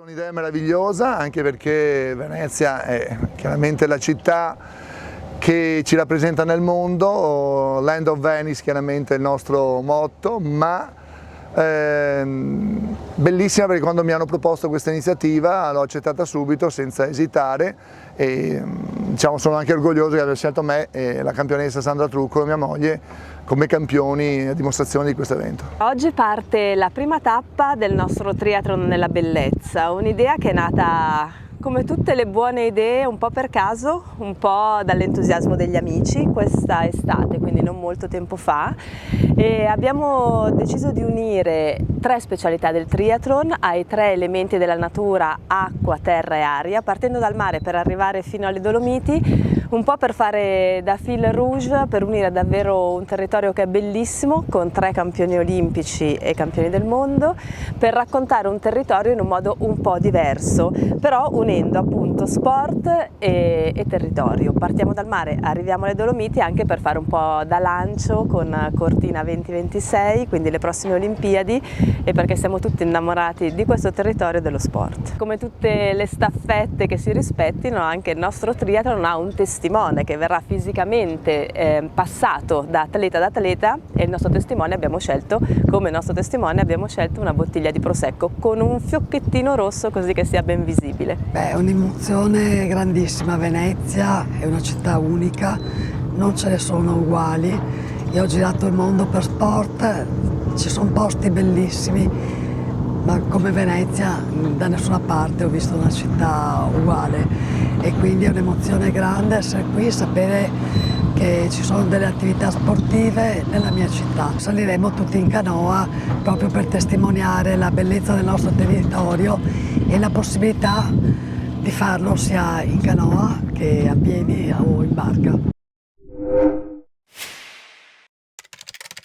Un'idea meravigliosa, anche perché Venezia è chiaramente la città che ci rappresenta nel mondo, Land of Venice chiaramente è il nostro motto, ma bellissima perché quando mi hanno proposto questa iniziativa l'ho accettata subito senza esitare e diciamo, sono anche orgoglioso di aver scelto me e la campionessa Sandra Truccolo, mia moglie, come campioni a dimostrazione di questo evento. Oggi parte la prima tappa del nostro triathlon nella bellezza, un'idea che è nata come tutte le buone idee un po' per caso, un po' dall'entusiasmo degli amici questa estate, quindi non molto tempo fa, e abbiamo deciso di unire 3 specialità del triathlon ai 3 elementi della natura, acqua, terra e aria, partendo dal mare per arrivare fino alle Dolomiti, un po' per fare da fil rouge, per unire davvero un territorio che è bellissimo, con 3 campioni olimpici e campioni del mondo, per raccontare un territorio in un modo un po' diverso, però unendo appunto sport e territorio. Partiamo dal mare, arriviamo alle Dolomiti anche per fare un po' da lancio con Cortina 2026, quindi le prossime Olimpiadi, e perché siamo tutti innamorati di questo territorio e dello sport. Come tutte le staffette che si rispettino, anche il nostro triathlon ha un testimone che verrà fisicamente passato da atleta ad atleta, e il nostro testimone come nostro testimone abbiamo scelto una bottiglia di prosecco con un fiocchettino rosso, così che sia ben visibile. È un'emozione grandissima. Venezia è una città unica, non ce ne sono uguali. Io ho girato il mondo per sport, ci sono posti bellissimi, ma come Venezia da nessuna parte ho visto una città uguale, e quindi è un'emozione grande essere qui, sapere che ci sono delle attività sportive nella mia città. Saliremo tutti in canoa proprio per testimoniare la bellezza del nostro territorio e la possibilità di farlo sia in canoa che a piedi o in barca.